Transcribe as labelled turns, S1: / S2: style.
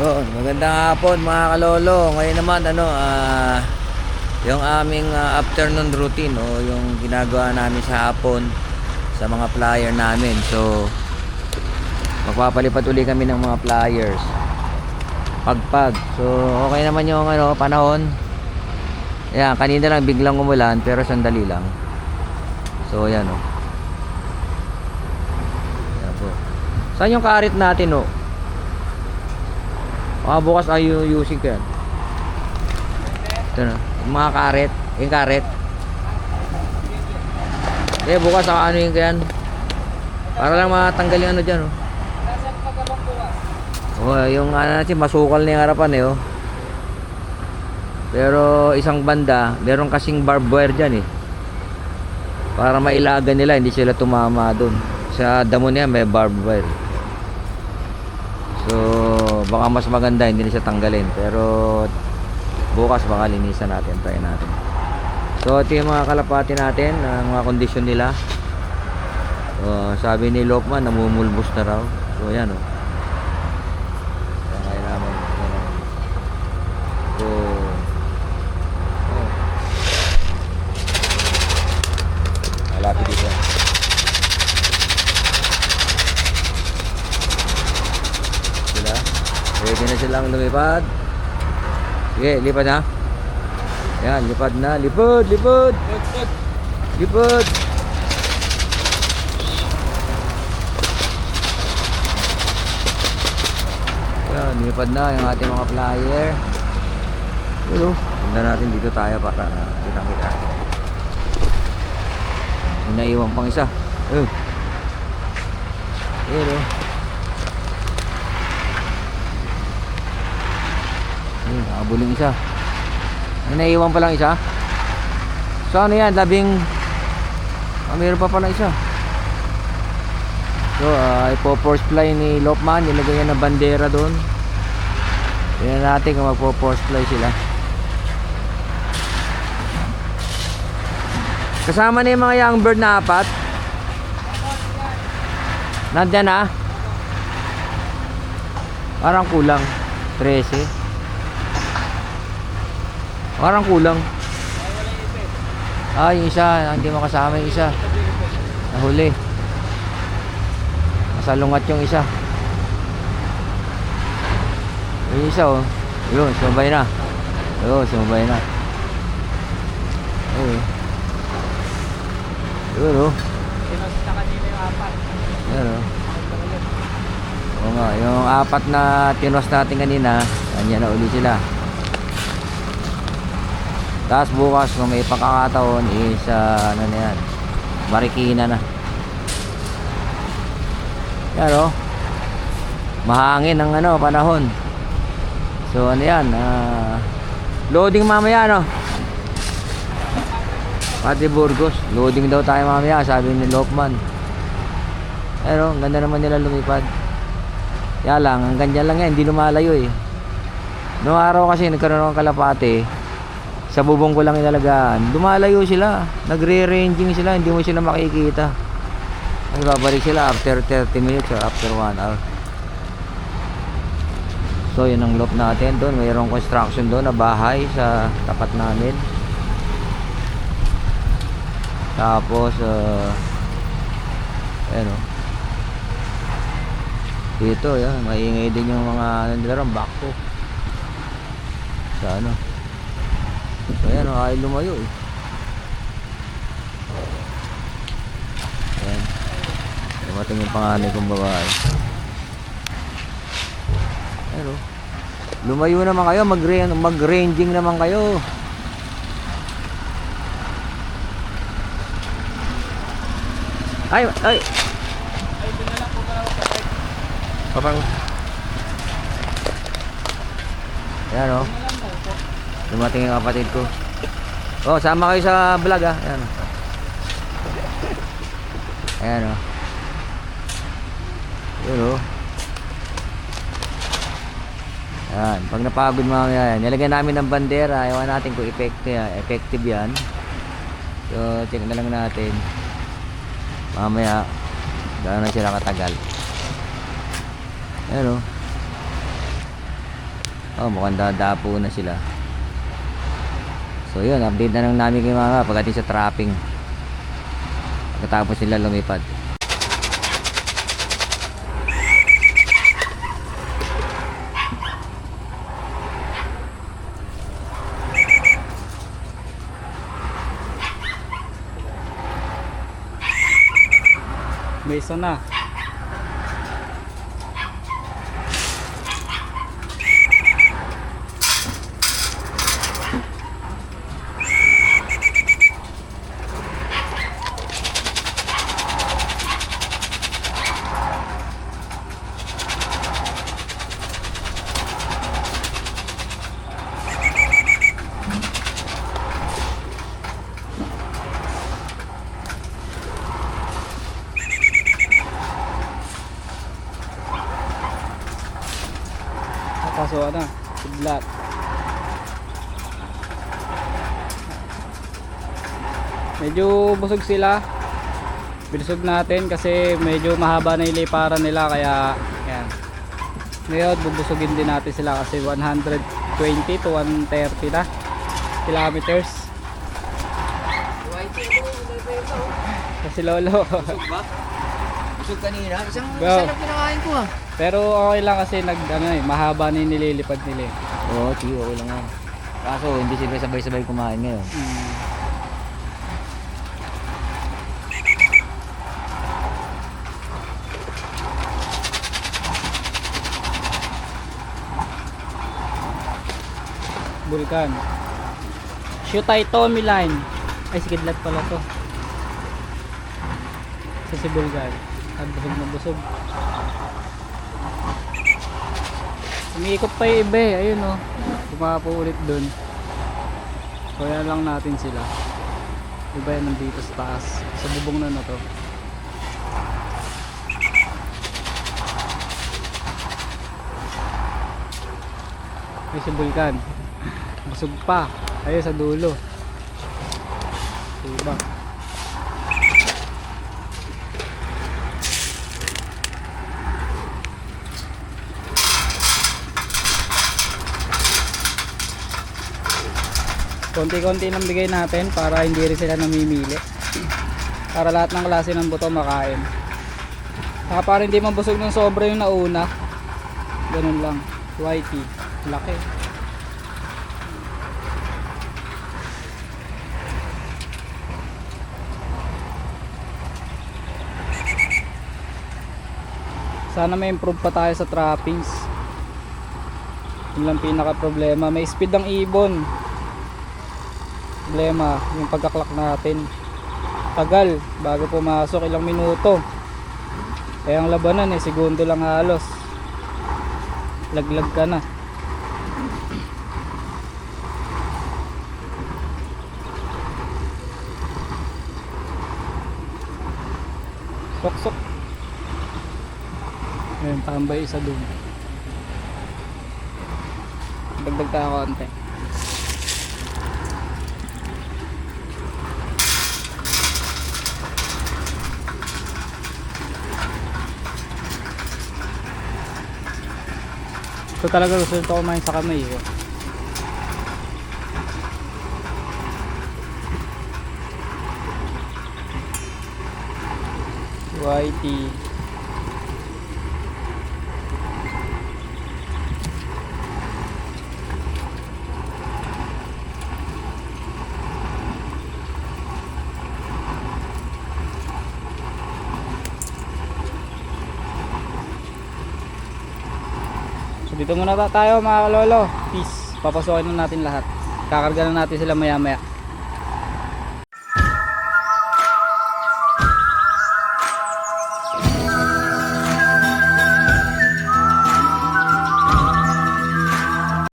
S1: Oh, magandang hapon mga kalolo. Ngayon naman yung aming afternoon routine o yung ginagawa namin sa hapon sa mga flyer namin. So magpapalipad uli kami ng mga flyers. Pagpag. So okay naman yung panahon. Ayan, kanina lang biglang umulan pero sandali lang. So ayan Ayan po. Saan yung karit natin bukas ay using ko yan. Ito na. Yung mga karet. Yung karet. Bukas ako yung yan. Para lang matanggal yung dyan yung natin masukal na yung harapan Pero isang banda meron kasing barbed wire dyan para mailagan nila, hindi sila tumama dun. Sa damo niya may barbed wire. So baka mas maganda hindi na siya tanggalin, pero bukas baka linisan natin, try natin. So ito yung mga kalapati natin, mga kondisyon nila. Sabi ni Lokman namumulbos na raw. So yan kaya naman so malapit dito. Pwede na silang lumipad. Sige, lipad na. Yan, lipad na. Lipad, lipad. Lipad. Yan, lipad na yung ating mga flyer. Hello. Tignan natin dito tayo para kita-kita. Inaiwan pang isa. Hello. Nakabuling isa. May naiwan pa lang isa. So ano yan, mayroon pa pala isa. So ipo-force fly ni Lokman. Nilagay niya ng bandera doon. Tingnan natin kung magpo-force fly sila. Kasama na yung mga young bird na 4. Nandyan na. Parang kulang 13. Parang kulang. Yung isa, hindi makasama yung isa. Nahuli. Masalungat yung isa. Yung isa yun, sumabay na. Sumabay na. Yun
S2: Pinost na kanina yung 4.
S1: Yan Oo nga, yung 4 na tinos natin kanina, kanya na uli sila. Tapos bukas kung may pagkakataon is na yan, Marikina na. Yan mahangin ang panahon. So yan, loading mamaya pati Burgos, loading daw tayo mamaya, sabi ni Lokman. Pero ganda naman nila lumipad. Kaya lang, ang ganyan lang yan, hindi lumalayo Noong araw kasi nagkaroon ng kalapate, sa bubong ko lang inalagaan, lumalayo sila, nagre-ranging sila, hindi mo sila makikita. Babalik sila after 30 minutes or after 1 hour. So yun ang loop natin doon. Mayroong construction doon na bahay sa tapat namin. Tapos dito yan, maingay din yung mga nilarang backhoe sa So ayan, ay lumayo Ayan, dumating yung panganay kong babae. Ayan lumayo naman kayo, mag-ranging naman kayo. Ay
S2: Dinala ko na ako.
S1: papang. Ayan dumating yung kapatid ko. Sama kayo sa vlog Ayan Ayan Yun Ayan, pag napagod mamaya yan, nilagyan namin ng bandera. Ewan natin kung effective yan. So check na lang natin mamaya gaano na sila katagal. Ayan Oh, mukhang dadapo na sila. So yun, update na lang namin kay mama pagdating sa trapping. Pagkatapos nila lumipad.
S2: May isa na. Kaso ano, kidlat. Medyo busog sila. Bilusog natin kasi medyo mahaba na iliparan nila, kaya yan. Ngayon bubusugin din natin sila kasi 120 to 130 na kilometers. Kasi lolo.
S1: Busog ba? Busog kanina? Isang
S2: Go.
S1: lang pinakain ko ah.
S2: Pero okay lang kasi mahaba na yung nililipad nila eh.
S1: Oo, sige, okay lang yan. Kaso hindi sila sabay-sabay kumain ngayon.
S2: Bulkan. Shutay Tommy line. Ay, si kidlat pala to. Si Bulkan. At busog na busog. Umiikot pa yung iba eh. Ayun o. Pumapo ulit dun. So yan lang natin sila. Iba yan nandito sa taas. Sa bubong na to. Ay, si Bulkan. Busog pa. Ayun sa dulo. Diba? Konti-konti lang bigay natin para hindi rin sila namimili. Para lahat ng klase ng buto makain. Saka para hindi mabusog ng sobra yung nauna. Ganun lang. Whitey. Laki. Sana may improve pa tayo sa trappings. Yun lang pinaka problema. May speed ang ibon. Problema yung pagkaklak natin. Tagal bago pumasok, ilang minuto. Kaya ang labanan segundo lang halos. Laglag ka na. Sok-sok. Ayun, tambay isa dun. Dagdag tayo konti. Ito talaga gusto ko kumain sa kamay eh. Whitey. So dito muna tayo mga kalolo. Peace. Papasokin na natin lahat. Kakarga na natin sila maya maya.